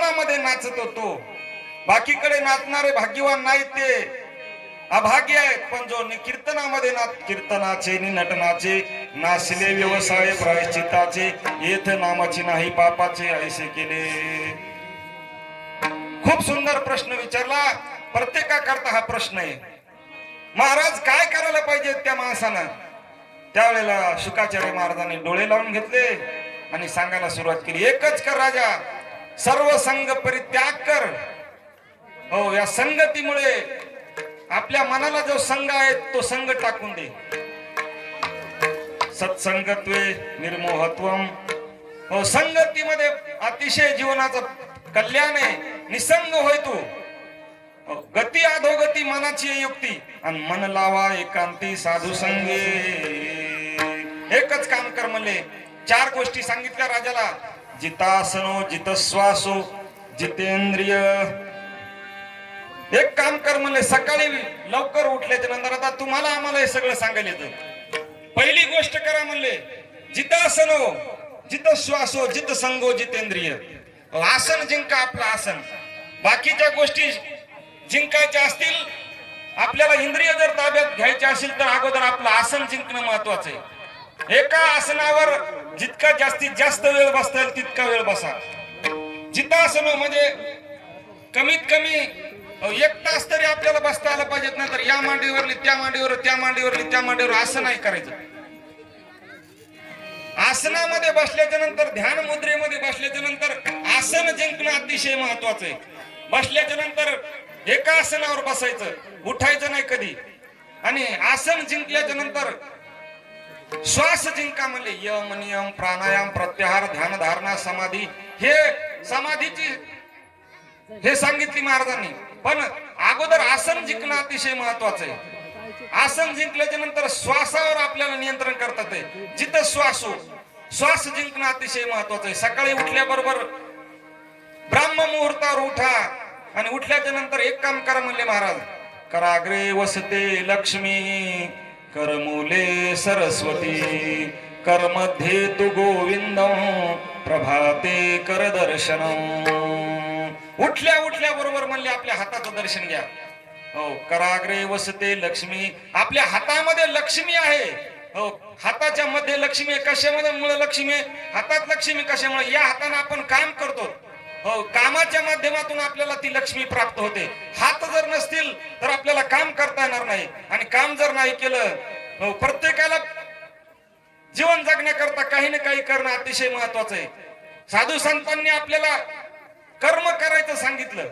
कीर्तनामध्ये नाचतो तो. बाकीकडे नाचणारे भाग्यवान नाहीत, ते अभाग्य आहेत. पण जो कीर्तनामध्ये कीर्तनाचे नि नटनाचे नाचले व्यवसाय प्रायश्चिताचे, येथ नामाची नाही पापाचे ऐसे केले. खूप सुंदर प्रश्न विचारला. प्रत्येकाकरता हा प्रश्न आहे. महाराज काय करायला पाहिजे त्या माणसानं? त्यावेळेला शुकाचार्य महाराजांनी डोळे लावून घेतले आणि सांगायला सुरुवात केली. एकच कर राजा, सर्व संग परित्याग कर. हो, या संगतीमुळे आपल्या मनाला जो संग आहे तो संग टाकून दे. सत्संगत्वे निर्मोहत्वम. हो, संगतीमध्ये अतिशय जीवनाचं कल्याण आहे. निसंग होय तू. गती अधोगती मनाची युक्ती, आणि मन लावा एकांती साधू संगे. एकच काम कर म्हणले. 4 गोष्टी सांगितल्या राजाला. जितासनो जितश्वासो जितेंद्रिय. एक काम कर म्हणले, सकाळी लवकर उठल्याच्या नंतर, आता तुम्हाला आम्हाला हे सगळं सांगायला येतं. पहिली गोष्ट करा म्हणले, जितासनो जितश्वासो जित संगो जितेंद्रिय. आसन जिंका, आपलं आसन. बाकीच्या गोष्टी जिंकायच्या असतील, आपल्याला इंद्रिय जर ताब्यात घ्यायचे असेल तर अगोदर आपलं आसन जिंकणं महत्वाचं आहे. एका आसनावर जितका जास्तीत जास्त वेळ बसता येईल तितका वेळ बसा. जितासन म्हणजे कमीत कमी 1 तास तरी आपल्याला बसता आलं पाहिजेत. नंतर या मांडीवरली त्या मांडीवर, त्या मांडीवरली त्या मांडीवर असं नाही करायचं. आसनामध्ये बसल्याच्या नंतर, ध्यान मुद्रेमध्ये बसल्याच्या नंतर आसन जिंकणं अतिशय महत्वाचं आहे. बसल्याच्या नंतर एका आसनावर बसायचं, उठायचं नाही कधी. आणि आसन जिंकल्याच्या नंतर श्वास जिंका म्हणले. यम नियम प्राणायाम प्रत्याहार ध्यान धारणा समाधी, हे समाधीची हे सांगितली महाराजांनी. पण अगोदर आसन जिंकणं अतिशय महत्वाचं आहे. आसन जिंकल्याच्या नंतर श्वासावर आपल्याला नियंत्रण करतात. जित श्वासो, श्वास जिंकणं अतिशय महत्वाचं आहे. सकाळी उठल्याबरोबर ब्राह्म मुहूर्तावर उठा, आणि उठल्याच्या नंतर एक काम करा म्हणले महाराज. कराग्रे वसते लक्ष्मी, करमूले सरस्वती, करमध्ये तू गोविंदम, प्रभाते कर दर्शनम. उठल्या उठल्या बरोबर म्हणले आपल्या हाताचं दर्शन घ्या. हो, कराग्रे वसते लक्ष्मी. आपल्या हातामध्ये लक्ष्मी आहे. हो, हाताच्या मध्ये लक्ष्मी आहे. कशामध्ये मुळे लक्ष्मी आहे? हातात लक्ष्मी कशामुळे? या हाताने आपण काम करतो. हो, कामाच्या माध्यमातून आपल्याला ती लक्ष्मी प्राप्त होते. हात जर नसतील तर आपल्याला काम करता येणार नाही. आणि काम जर नाही केलं, हो, प्रत्येकाला जीवन जगण्याकरता काही ना काही करणं अतिशय महत्वाचं आहे. साधू संतांनी आपल्याला कर्म करायचं सांगितलं.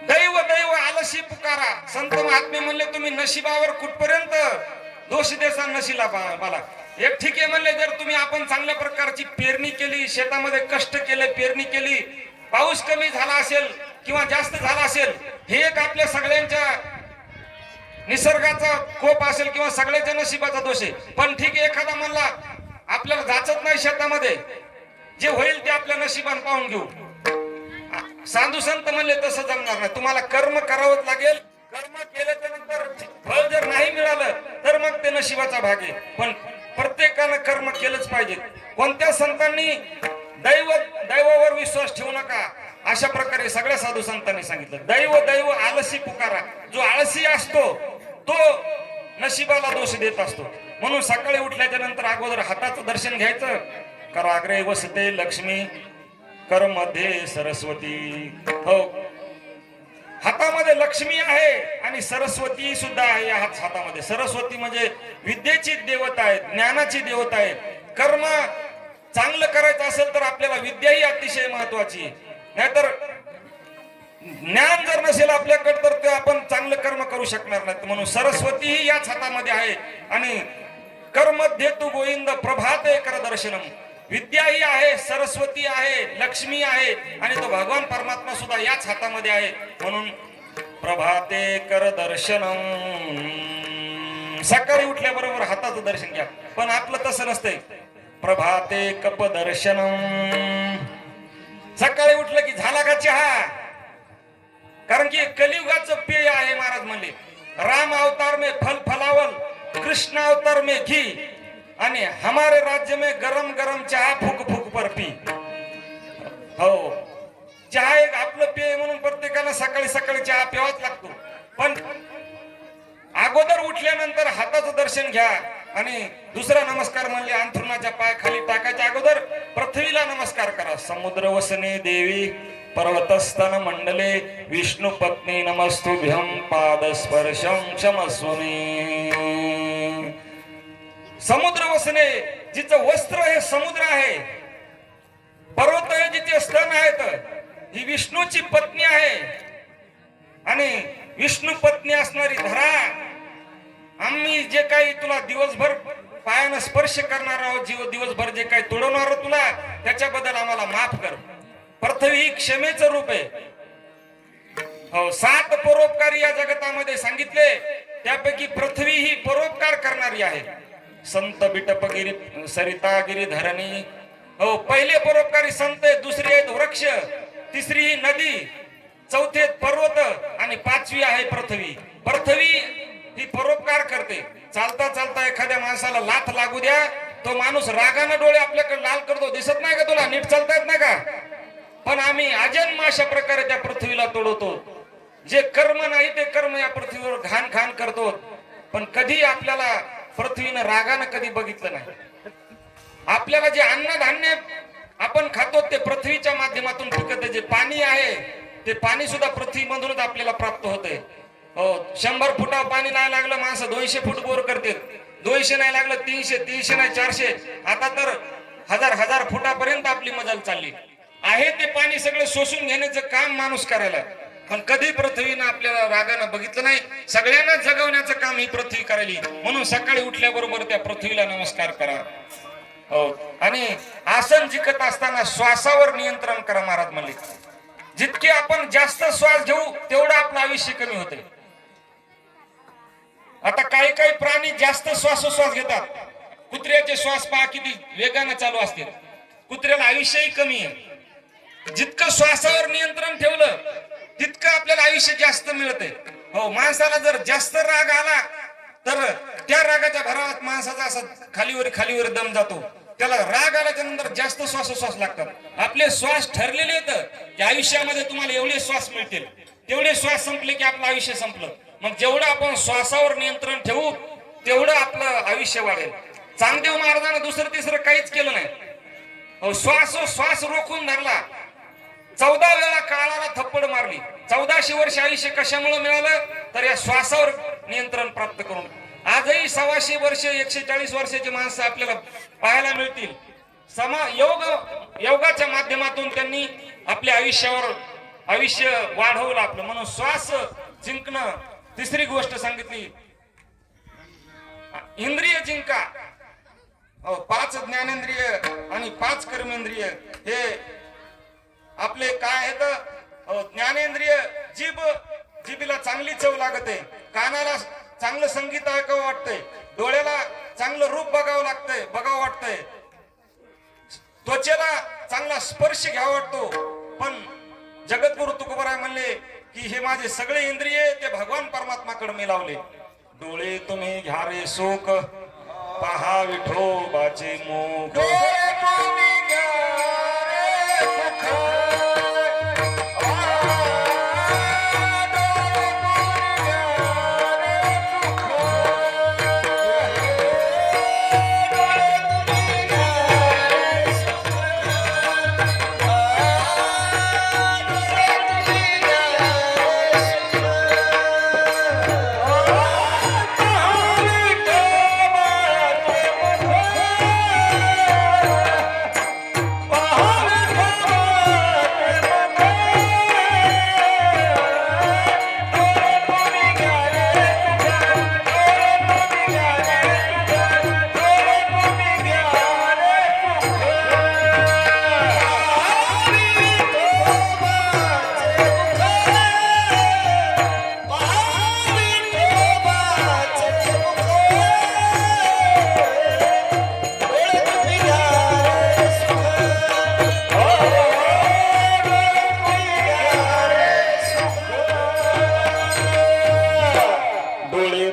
दैव दैव आलशी पुकारा. संत महात्मे म्हणले, तुम्ही नशिबावर कुठपर्यंत दोष देसा नशिबाला. एक ठीक आहे म्हणले, जर तुम्ही आपण चांगल्या प्रकारची पेरणी केली, शेतामध्ये कष्ट केले, पेरणी केली, पाऊस कमी झाला असेल किंवा जास्त झाला असेल, हे एक आपल्या सगळ्यांच्या निसर्गाचा कोप असेल किंवा सगळ्याच्या नशिबाचा दोष आहे. पण ठीक आहे, एखादा म्हणला आपल्याला जाचत नाही शेतामध्ये, जे होईल ते आपल्या नशिबान पाहून घेऊ. साधू संत म्हणले तसं जमणार नाही. तुम्हाला कर्म करावंच लागेल. कर्म केल्याच्या नंतर फळ जर नाही मिळालं तर मग ते नशिबाचा भाग आहे. पण प्रत्येकानं कर्म केलंच पाहिजे. कोणत्या संतांनी दैवावर विश्वास ठेवू नका अशा प्रकारे सगळ्या साधू संतांनी सांगितलं. दैव दैव आलसी पुकारा. जो आळसी असतो तो नशिबाला दोष देत असतो. म्हणून सकाळी उठल्याच्या नंतर अगोदर हाताचं दर्शन घ्यायचं. कराग्रे वसते लक्ष्मी, कर मध्ये सरस्वती. हो, हातामध्ये लक्ष्मी आहे आणि सरस्वती सुद्धा आहे या हातामध्ये. सरस्वती म्हणजे विद्येची देवता आहे, ज्ञानाची देवता आहे. कर्म चांगलं करायचं असेल तर आपल्याला विद्या ही अतिशय महत्वाची आहे. नाहीतर ज्ञान जर नसेल आपल्याकडे तर ते आपण चांगलं कर्म करू शकणार नाही. म्हणून सरस्वती ही याच हातामध्ये आहे. आणि कर्मध्ये तू गोविंद प्रभाते कर दर्शनम. विद्या ही आहे, सरस्वती आहे, लक्ष्मी आहे, आणि तो भगवान परमात्मा सुद्धा याच हातामध्ये आहे. म्हणून प्रभाते कर दर्शनम. सकाळी उठल्याबरोबर हाताचं दर्शन घ्या. पण आपलं तसं नसतंय. प्रभाते कप दर्शनम. सकाळी उठलं की झाला का चहा? कारण की कलियुगाचं पेय आहे. महाराज म्हणले, राम अवतार में फल फलावल, कृष्ण अवतार में घी, आणि हमारे राज्य में गरम गरम चाय फूक फूक पर पी. हो, चहा एक आपलं पेय म्हणून प्रत्येकाला सकाळी सकाळी चहा प्यावाच लागतो, पण अगोदर उठल्यानंतर हाताचं दर्शन घ्या आणि दुसरा नमस्कार म्हणले अंथरुणाच्या पाय खाली टाकायच्या अगोदर पृथ्वीला नमस्कार करा. समुद्र वसने देवी पर्वतस्तन मंडले विष्णू पत्नी नमस्तुभ्यं पाद स्पर्शं क्षमस्वमे. समुद्र वसने, जिचं वस्त्र हे समुद्र आहे, पर्वत आहे जिचे स्तन आहेत, ही विष्णूची पत्नी आहे. आणि विष्णू पत्नी असणारी धरा, आम्ही जे काही तुला दिवसभर पायानं स्पर्श करणार आहोत, दिवसभर जे काही तोडवणार तुला, त्याच्याबद्दल आम्हाला माफ कर. पृथ्वी ही क्षमेचं रूप आहे. हो, 7 परोपकारी या जगतामध्ये सांगितले, त्यापैकी पृथ्वी ही परोपकार करणारी आहे. संत बिटपगिरी सरितागिरी धरणी. हो, पहिले परोपकारी संत आहेत, दुसरी आहेत वृक्ष, तिसरी ही नदी, चौथे पर्वत आणि 5वी आहे पृथ्वी. पृथ्वी ही परोपकार करते. चालता चालता एखाद्या माणसाला लाथ लागू द्या, तो माणूस रागाने डोळे आपल्याकडे लाल करतो. दिसत नाही का तुला? नीट चालता येत नाही का? पण आम्ही अजन्म अशा प्रकारे त्या पृथ्वीला तोडवतो. जे कर्म नाही ते कर्म या पृथ्वीवर घाण खाण करतो, पण कधी आपल्याला पृथ्वीनं रागानं कधी बघितलं नाही. आपल्याला जे अन्नधान्य आपण खातो ते पृथ्वीच्या माध्यमातून पिकत. जे पाणी आहे ते पाणी सुद्धा पृथ्वीमधूनच आपल्याला प्राप्त होते. हो, 100 फुटावर पाणी नाही लागलं, माणसं 200 फूट बोर करतात. 200 नाही लागलं 300, 300 नाही 400, आता तर 1000 फुटापर्यंत आपली मजल चालली आहे. ते पाणी सगळं शोषून घेण्याचं काम माणूस करायला, पण कधी पृथ्वीनं आपल्याला रागानं बघितलं नाही. सगळ्यांना जगवण्याचं काम ही पृथ्वी करायली. म्हणून सकाळी उठल्याबरोबर त्या पृथ्वीला नमस्कार करा. हो, आणि आसन जिंकत असताना श्वासावर नियंत्रण करा. महाराज म्हणले, जितके आपण जास्त श्वास घेऊ तेवढं आपलं आयुष्य कमी होते. आता काही काही प्राणी जास्त श्वासोश्वास घेतात. कुत्र्याचे श्वास पहा किती वेगाने चालू असते. कुत्र्याला आयुष्यही कमी आहे. जितकं श्वासावर नियंत्रण ठेवलं तितकं आपल्याला आयुष्य जास्त मिळते. हो, माणसाला जर जास्त राग आला तर त्या रागाच्या भरावात माणसाचा असा खालीवर दम जातो. त्याला राग आल्याच्या नंतर जास्त श्वासोश्वास लागतात. आपले श्वास ठरलेले आहेत की आयुष्यामध्ये तुम्हाला एवढे श्वास मिळतील, तेवढे श्वास संपले की आपलं आयुष्य संपलं. मग जेवढं आपण श्वासावर नियंत्रण ठेवू तेवढं आपलं आयुष्य वाढेल. चांगदेव महाराजांना दुसरं तिसरं काहीच केलं नाही. हो, श्वास रोखून धरला. 14 वेळा काळाला थप्पड मारली. 1400 वर्ष आयुष्य कशामुळे मिळालं? तर या श्वासावर नियंत्रण प्राप्त करून. आजही 125 वर्ष 140 वर्षाची माणसं आपल्याला पाहायला मिळतील. योगाच्या माध्यमातून त्यांनी आपल्या आयुष्य वाढवलं आपलं. म्हणून श्वास जिंकणं. तिसरी गोष्ट सांगितली, इंद्रिय जिंका. 5 ज्ञानेंद्रिय आणि 5 कर्मेंद्रिय हे आपले काय आहेत? ज्ञानेंद्रिय, जिभेला चांगली चव लागते, कानाला चांगलं संगीत ऐकावं वाटतंय, डोळ्याला चांगलं रूप बघावं वाटतंय, त्वचेला चांगला स्पर्श घ्यावा वाटतो. पण जगद्गुरु तुकोबाराय म्हणले की हे माझे सगळे इंद्रिय ते भगवान परमात्माकडे मिळवले. डोळे तुम्ही घ्या रे सुख, पहा विठोबाचे मुख.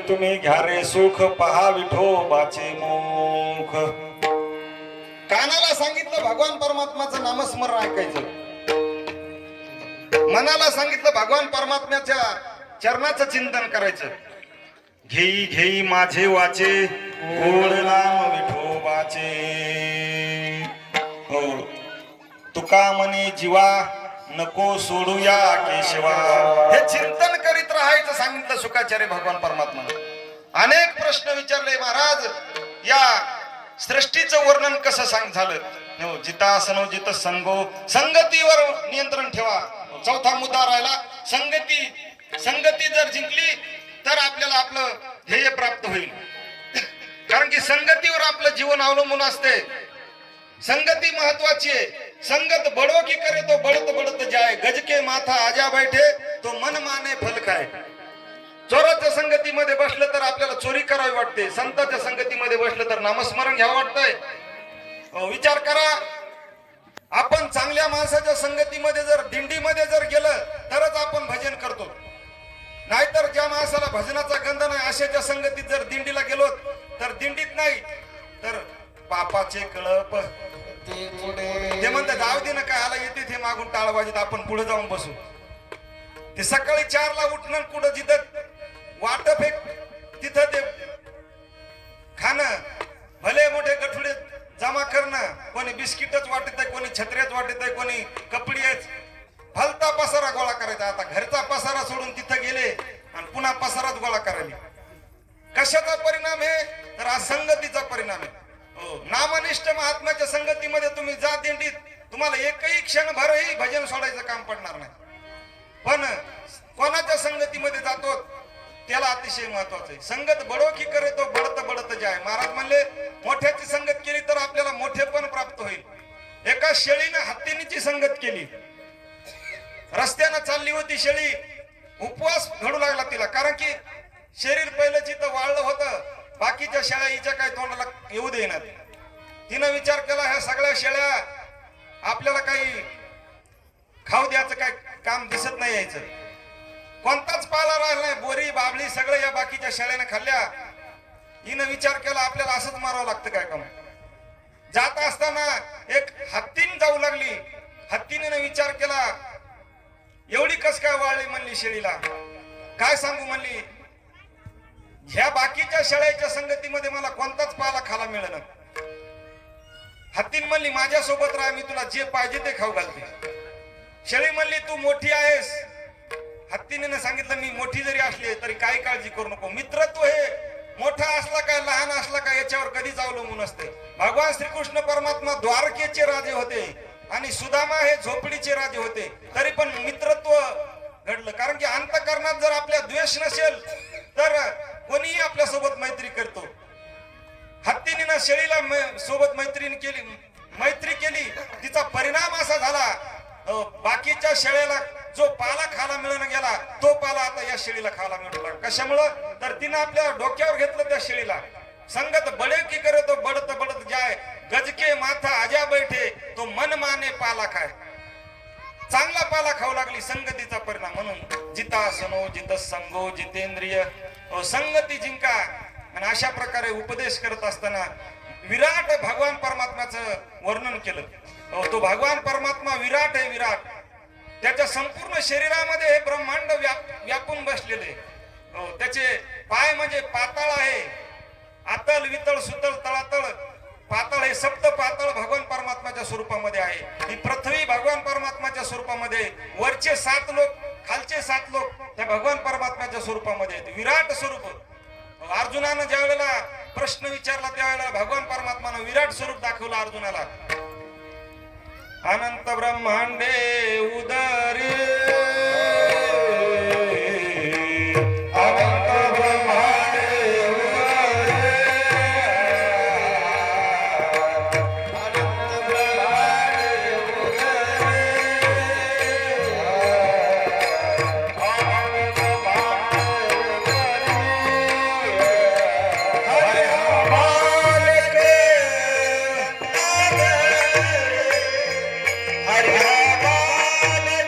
तुम्ही घ्या रे सुख, पहा विठोबाचे मुख. कानाला सांगितलं भगवान परमात्माचं नामस्मरण ऐकायचं. मनाला सांगितलं भगवान परमात्म्याच्या चरणाचं चिंतन करायचं. घेई घेई माझे वाचे गोड नाम विठोबाचे. हो तुका म्हणे जीवा नको सोडूया केशवा. हे चिंतन करीत राहायचं सांगितलं शुकाचार्य भगवान परमात्मा. अनेक प्रश्न विचारले महाराज, या सृष्टीचं वर्णन कसं झालं. हो जितासनो जित संगो, संगतीवर नियंत्रण ठेवा. चौथा मुद्दा राहिला संगती. संगती जर जिंकली तर आपल्याला आपलं ध्येय प्राप्त होईल. कारण की संगतीवर आपलं जीवन अवलंबून असते. संगती महत्वाची आहे. संगत बडो की करे तो बढत बढत जाय. गजके माथा आजा बैठे तो मन माने फल काय. चोराच्या संगतीमध्ये बसलं तर आपल्याला चोरी करावी वाटते. संतांच्या संगतीमध्ये बसलं तर नामस्मरण घ्यावं वाटतंय. विचार करा, आपण चांगल्या माणसाच्या संगतीमध्ये जर दिंडीमध्ये जर गेलं तरच आपण भजन करतो. नाहीतर ज्या माणसाला भजनाचा गंध नाही अशाच्या संगतीत जर दिंडीला गेलो तर दिंडीत नाही तर पापाचे कळप ते म्हणतात जाऊ दे ना काय आला येते ते मागून टाळवाजीत आपण पुढे जाऊन बसू. ते सकाळी 4ला उठणं कुठं जिथं वाट फेक तिथं ते खाणं, भले मोठे गठुडे जमा करणं. कोणी बिस्किटच वाटत आहे, कोणी छत्र्याच वाटत आहे, कोणी कपडीच. भलता पसारा गोळा करायचा. आता घरचा पसारा सोडून तिथं गेले आणि पुन्हा पसाराच गोळा करायला. कशाचा परिणाम आहे तर हा संगतीचा परिणाम आहे. नामनिष्ठ महात्म्याच्या संगतीमध्ये तुम्ही जा दिंडीत, तुम्हाला एकही क्षणभरही भजन सोडायचं काम पडणार नाही. पण कोणाच्या संगतीमध्ये जातो त्याला अतिशय महत्वाचं आहे. संगत बडो की करे तो बढत बढत जाय. महाराज म्हणले मोठ्याची संगत केली तर आपल्याला मोठेपण प्राप्त होईल. एका शेळीनं हत्तीनीची संगत केली. रस्त्यानं चालली होती शेळी, उपवास घडू लागला तिला. कारण की शरीर पहिलं जिथं वाळलं होतं, बाकीच्या शेळ्या हिच्या काय तोंडाला येऊ देणार. तिनं विचार केला ह्या सगळ्या शेळ्या आपल्याला काही खाऊ द्यायचं काय काम दिसत नाही यायचं. कोणताच पाला राहिला नाही. बोरी बाबळी सगळं या बाकीच्या शेळ्यानं खाल्ल्या. हिनं विचार केला आपल्याला असंच मारावं लागतं काय काम. जात असताना एक हत्तीन जाऊ लागली. हत्तीने विचार केला एवढी कस काय वाळली म्हणली शेळीला. काय सांगू म्हणली, ह्या बाकीच्या शेळ्याच्या संगतीमध्ये मला कोणताच पाला खायला मिळेना. हत्तीन म्हणली माझ्यासोबत राहा, मी तुला जे पाहिजे ते खाऊ घालते. शेळी म्हणली तू मोठी आहेस. हत्तीने सांगितलं मी मोठी जरी असली तरी काही काळजी करू नको. मित्रत्व हे मोठा असला काय लहान असला काय याच्यावर कधीच अवलंबून असते. भगवान श्रीकृष्ण परमात्मा द्वारकेचे राजे होते आणि सुदामा हे झोपडीचे राजे होते, तरी पण मित्रत्व घडलं. कारण की अंतःकरणात जर आपल्या द्वेष नसेल तर कोणीही आपल्या सोबत मैत्री करतो. हत्तीने शेळीला सोबत मैत्री केली. तिचा परिणाम असा झाला बाकीच्या शेळ्याला जो पाला खायला मिळून गेला तो पाला आता या शेळीला खायला मिळू लागला. कशामुळं तर तिनं आपल्या डोक्यावर घेतलं त्या शेळीला. संगत बडे की करे तो बढत बढत जाय. गजके माथा आजा बैठे तो मन माने पाला खाय. चांगला पाला खाऊ लागली, संगतीचा परिणाम. म्हणून जितासनो जित संगो जितेंद्रिय, संगती जिंका. आणि अशा प्रकारे उपदेश करत असताना विराट भगवान परमात्म्याचं वर्णन केलं. तो भगवान परमात्मा विराट आहे. विराट त्याच्या संपूर्ण शरीरामध्ये हे ब्रह्मांड व्यापून बसलेले. त्याचे पाय म्हणजे पाताळ आहे. आतल वितळ सुतळ तळातळ पाताळ हे सप्त पाताळ भगवान परमात्म्याच्या स्वरूपामध्ये आहे. ही पृथ्वी भगवान परमात्म्याच्या स्वरूपामध्ये, वरचे 7 लोक खालचे 7 लोक त्या भगवान परमात्म्याच्या स्वरूपामध्ये आहेत. विराट स्वरूप. अर्जुनानं ज्या वेळेला प्रश्न विचारला त्यावेळेला भगवान परमात्मानं विराट स्वरूप दाखवलं अर्जुनाला. अनंत ब्रह्मांडे उदरी अनंत ब्रह्मांडे उदरी अनंत ब्रह्मांडे उदरी अनंत ब्रह्मांडे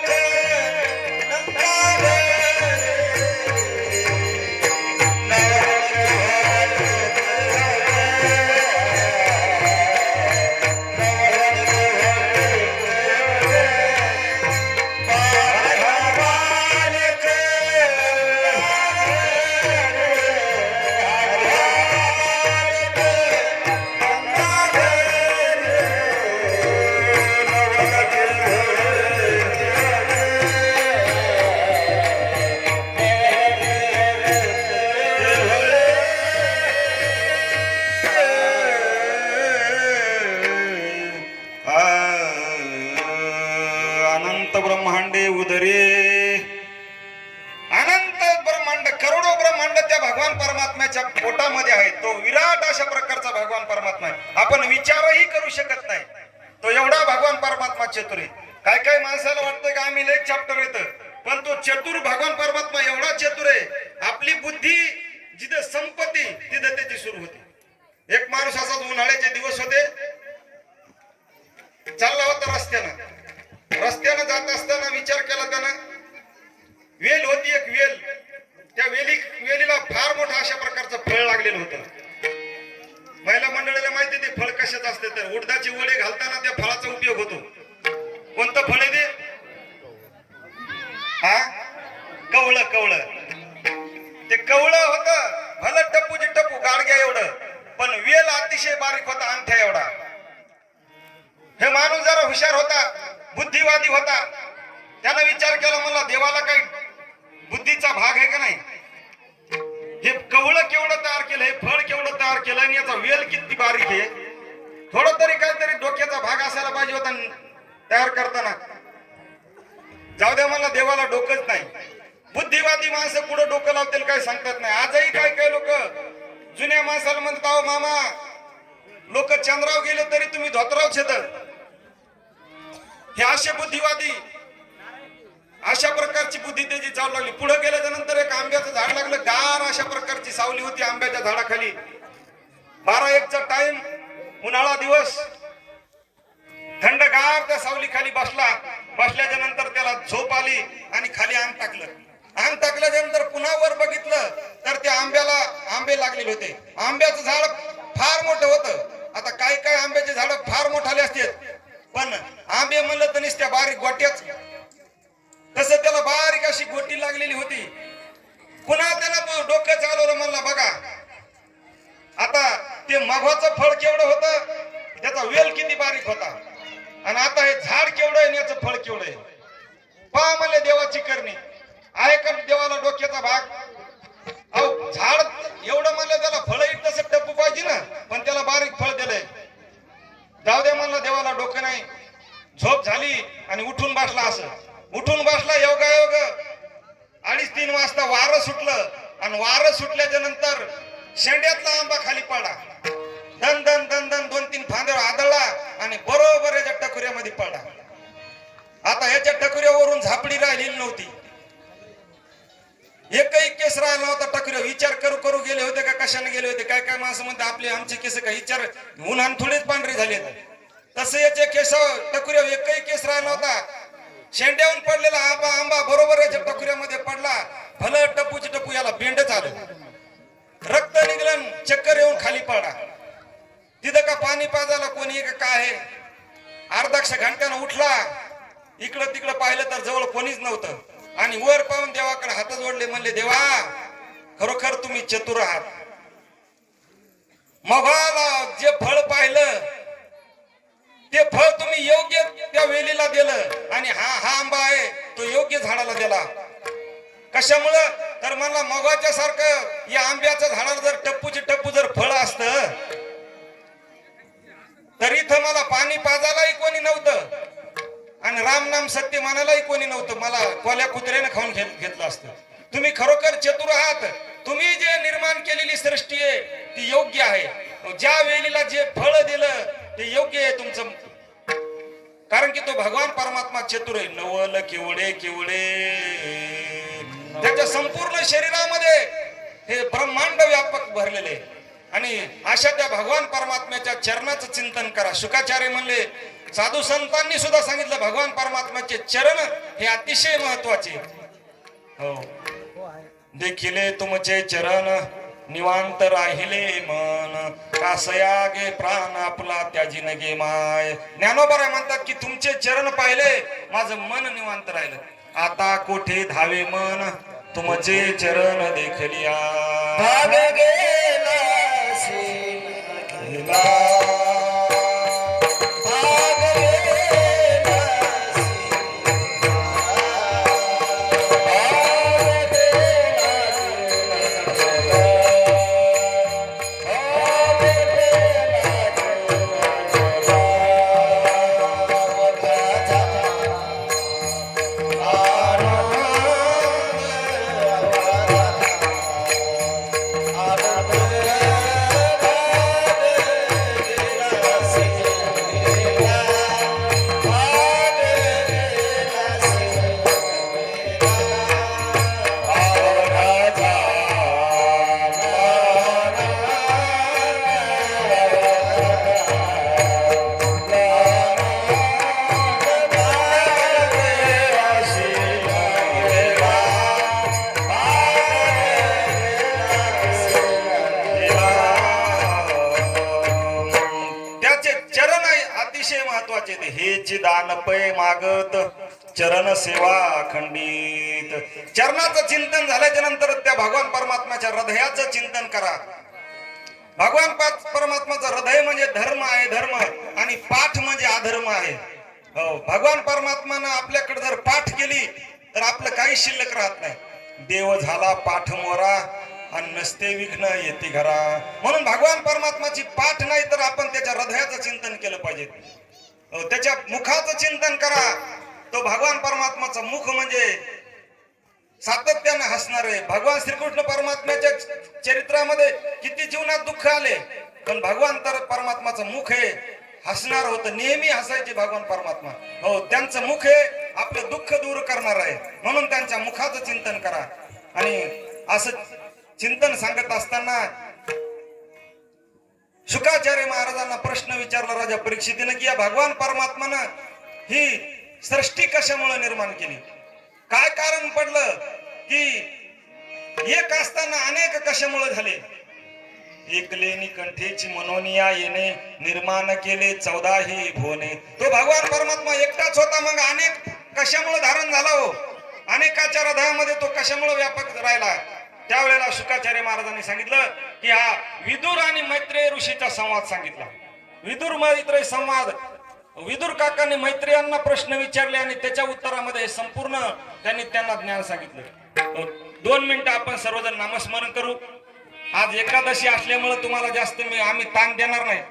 परमात्म्याच्या पोटामध्ये आहे. तो विराट अशा प्रकारचा भगवान परमात्मा आहे. आपण विचारही करू शकत नाही, तो एवढा भगवान परमात्मा चतुर आहे. काय काय माणसाला वाटतं की आम्ही लय चॅप्टर येतं, पण तो चतुर भगवान परमात्मा एवढा चतुर आहे. आपली बुद्धी जिथे संपत्ती तिथे त्याची सुरू होती. एक माणूस असाच उन्हाळ्याचे दिवस होते, चालला होता रस्त्यानं जात असताना विचार केला त्यानं. वेल होती एक वेल, त्या वेलीला फार मोठं अशा प्रकारचं फळ लागलेलं होतं. महिला मंडळीला माहिती ते फळ कशाच असते, तर उडदाची वडे घालताना त्या फळाचा उपयोग होतो. कोणतं फळ आहे ते? हा, कवळं. ते कवळं होतं, भलं टप्पूचे टप्पू गाडग्या एवढं, पण वेल अतिशय बारीक होता, अंगठ्या एवढा. हे माणूस जरा हुशार होता, बुद्धिवादी होता. त्यानं विचार केला, मला देवाला काही बुद्धीचा भाग आहे का नाही? हे कवळं केवढं तयार केलं, हे फळ केवढं तयार केलं, आणि याचा वेल किती बारीक आहे. थोडं तरी काहीतरी डोक्याचा भाग असायला पाहिजे होता तयार करताना. जाऊ द्या, मला देवाला डोकंच नाही. बुद्धिवादी माणसं पुढे डोकं लावतील काय सांगतात नाही. आजही काय लोक जुन्या माणसाला म्हणतात, अहो मामा, लोक चंद्राव गेले तरी तुम्ही धोतराव छेद. हे असे बुद्धिवादी, अशा प्रकारची बुद्धी त्याची चालू लागली. पुढे गेल्याच्या नंतर एक आंब्याचं झाड लागलं, गार अशा प्रकारची सावली होती आंब्याच्या झाडाखाली. 12-1चा टाइम, उन्हाळा दिवस, थंडगार त्या सावली खाली बसल्याच्या नंतर त्याला झोप आली आणि खाली अंग टाकल्याच्या नंतर पुन्हा वर बघितलं तर त्या आंब्याला आंबे लागलेले होते. आंब्याचं झाड फार मोठं होतं. आता काय आंब्याचे झाड फार मोठाले असतात, पण आंबे म्हणलं तर नुसत्या बारीक गोट्याच. तसं त्याला बारीक अशी गोटी लागलेली होती. पुन्हा त्याला डोकं चालवलं, म्हणला बघा आता ते मघवाचं फळ केवढं होतं, त्याचा वेल किती बारीक होता, आणि आता हे झाड केवढं आहे, याचं फळ केवढं आहे. पहा म्हणले देवाची करणी आहे का देवाला डोक्याचा भाग? अहो झाड एवढं म्हणलं, त्याला फळ तसं टप्पू पाहिजे ना, पण त्याला बारीक फळ दिलंय. जाऊ द्या म्हणलं, देवाला डोकं नाही. झोप झाली आणि उठून बसला योगायोग. 2:30-3 वाजता वारं सुटलं, आणि वारं सुटल्याच्या नंतर शेंड्यातला आंबा खाली पडला. दन 2-3 फांद्यावर आदळला आणि बरोबर याच्या टकुऱ्यामध्ये पडला. आता याच्या टकुऱ्यावरून झापडी राहिलेली नव्हती, एकही केस राहिला नव्हता. टकुऱ्या विचार करू गेले होते का कशाने गेले होते? काय माणसं म्हणते आपले आमचे केस काय विचार उन्हान थोडेच पांढरे झाले. तसे याचे केस टकुऱ्या एकही केस राहिला नव्हता. शेंड्याहून पडलेला आंबा बरोबर याच्या टकुऱ्यामध्ये पडला. भलं टप्पू याला बेंडच आलं, रक्त निघलं, चक्कर येऊन खाली पडला. तिथं का पाणी पाजायला कोणी का काय? अर्धा घंट्यानं उठला, इकडं तिकडं पाहिलं तर जवळ कोणीच नव्हतं, आणि वर पाहून देवाकडे हात जोडले, म्हणले देवा खरोखर तुम्ही चतुर आहात. मघाला जे फळ पाहिलं ते फळ तुम्ही योग्य त्या वेलीला दिलं, आणि हा आंबा आहे तो योग्य झाडाला दिला. कशामुळं? तर मला मगाच्या सारखं या आंब्याच्या झाडाला जर टप्पू जर फळ असतं तर इथं मला पाणी पाजायलाही कोणी नव्हतं, आणि रामनाम सत्य मानायलाही कोणी नव्हतं. मला कोल्या कुत्र्याने खाऊन घेतलं असतं. तुम्ही खरोखर चतुर आहात. तुम्ही जे निर्माण केलेली सृष्टी आहे ती योग्य आहे. ज्या वेलीला जे फळ दिलं ते योग्य आहे तुमचं, कारण की तो भगवान परमात्मा चतुर आहे. नवल केवढे त्याच्या संपूर्ण शरीरामध्ये हे ब्रह्मांड व्यापक भरलेले आहे. आणि अशा त्या भगवान परमात्म्याच्या चरणाचं चिंतन करा. शुकाचार्य म्हणले, साधू संतांनी सुद्धा सांगितलं भगवान परमात्म्याचे चरण हे अतिशय महत्वाचे. हो, देखिले तुमचे चरण निवांत राहिले मन, कासया गे प्राण आपला त्याजी नगे माय. ज्ञानोबा म्हणतात की तुमचे चरण पाहिले माझं मन निवांत राहिलं. आता कोठे धावे मन तुमचे चरण देखलिया. भाग गेला तेची दान पै मागत चरण सेवा खंडित. चरणाचं चिंतन झाल्याच्या नंतर त्या भगवान परमात्म्याच्या हृदयाचं चिंतन करा. भगवान परमात्माचं हृदय म्हणजे धर्म आहे, धर्म, आणि पाठ म्हणजे अधर्म आहे. हो, भगवान परमात्मानं आपल्याकडे जर पाठ केली तर आपलं काही शिल्लक राहत नाही. देव झाला पाठ मोरा आणि नसते विघ्न येते घरा. म्हणून भगवान परमात्माची पाठ नाही तर आपण त्याच्या हृदयाचं चिंतन केलं पाहिजे. त्याच्या मुखाचं चिंतन करा. तो भगवान परमात्माचं मुख म्हणजे सातत्याने हसणारे. भगवान श्रीकृष्ण परमात्म्याच्या चरित्रामध्ये किती जीवनात दुःख आले, पण भगवान तर परमात्माचं मुख आहे हसणार होतं, नेहमी हसायचे भगवान परमात्मा. हो, त्यांचं मुख हे आपलं दुःख दूर करणार आहे, म्हणून त्यांच्या मुखाचं चिंतन करा. आणि असं चिंतन सांगत असताना शुकाचार्य महाराजांना प्रश्न विचारला राजा परीक्षितीनं की या भगवान परमात्मानं ही सृष्टी कशामुळे निर्माण केली, काय कारण पडलं की एक असताना अनेक कशामुळे झाले. एकलेनी कंठेची मनोनिया येणे निर्माण केले 14ही भुवने. तो भगवान परमात्मा एकटाच होता, मग अनेक कशामुळे धारण झाला हो, अनेकाच्या हृदयामध्ये तो कशामुळे व्यापक राहिला. त्यावेळेला शुकाचार्य महाराजांनी सांगितलं की हा विदुर आणि मैत्रेय ऋषीचा संवाद सांगितला. विदुर मैत्रेय संवाद, विदुर काकांनी मैत्रेयांना प्रश्न विचारले आणि त्याच्या उत्तरामध्ये संपूर्ण त्यांना ज्ञान सांगितलं. 2 मिनिटं आपण सर्वजण नामस्मरण करू. आज एकादशी असल्यामुळे तुम्हाला जास्त आम्ही ताण देणार नाही.